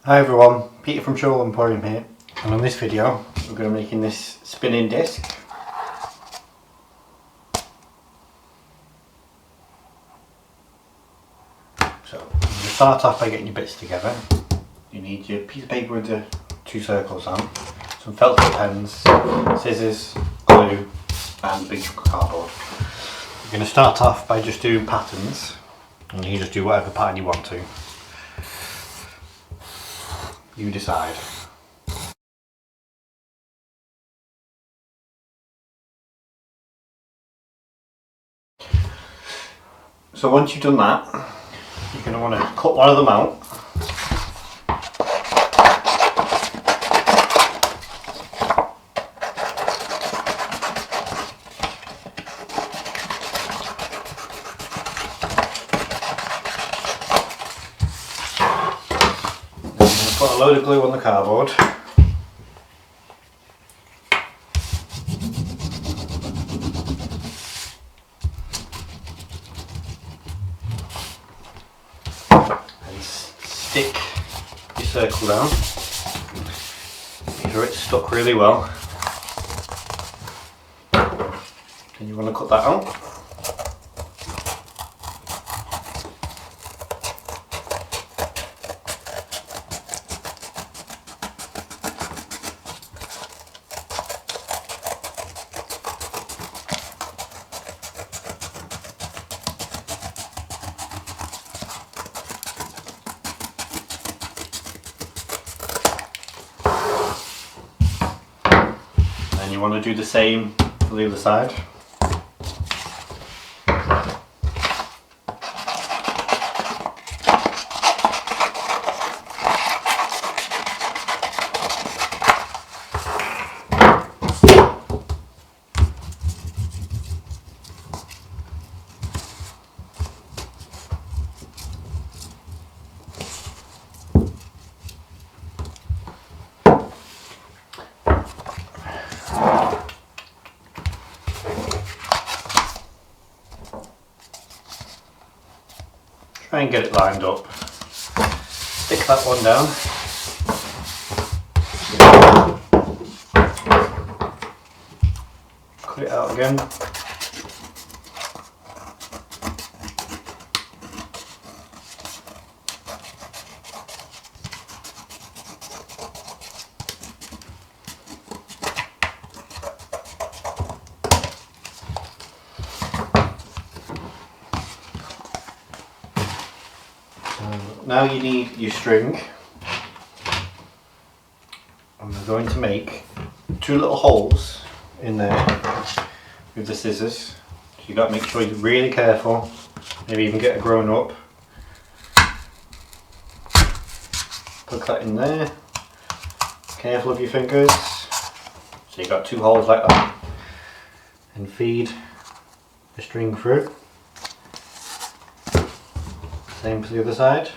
Hi everyone, Peter from Shoal Emporium here, and on this video we're going to be making this spinning disc. So you're going to start off by getting your bits together. You need your piece of paper with the two circles on, some felt tip pens, scissors, glue and a big chunk of cardboard. You're going to start off by just doing patterns, and you just do whatever pattern you want to. You decide. So once you've done that, you're going to want to cut one of them out. Then you're going to put a load of glue on the cardboard. Stick your circle down, make sure it's stuck really well. Then you want to cut that out. And you want to do the same for the other side. Try and get it lined up. Stick that one down. Cut it out again. Now you need your string, and we're going to make two little holes in there with the scissors. So you've got to make sure you're really careful, maybe even get a grown up. Put that in there, careful of your fingers. So you've got two holes like that, and feed the string through. Same for the other side.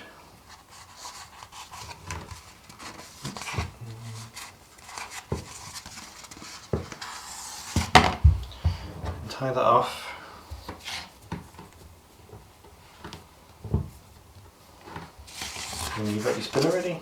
Tie that off. And you've got your spinner ready.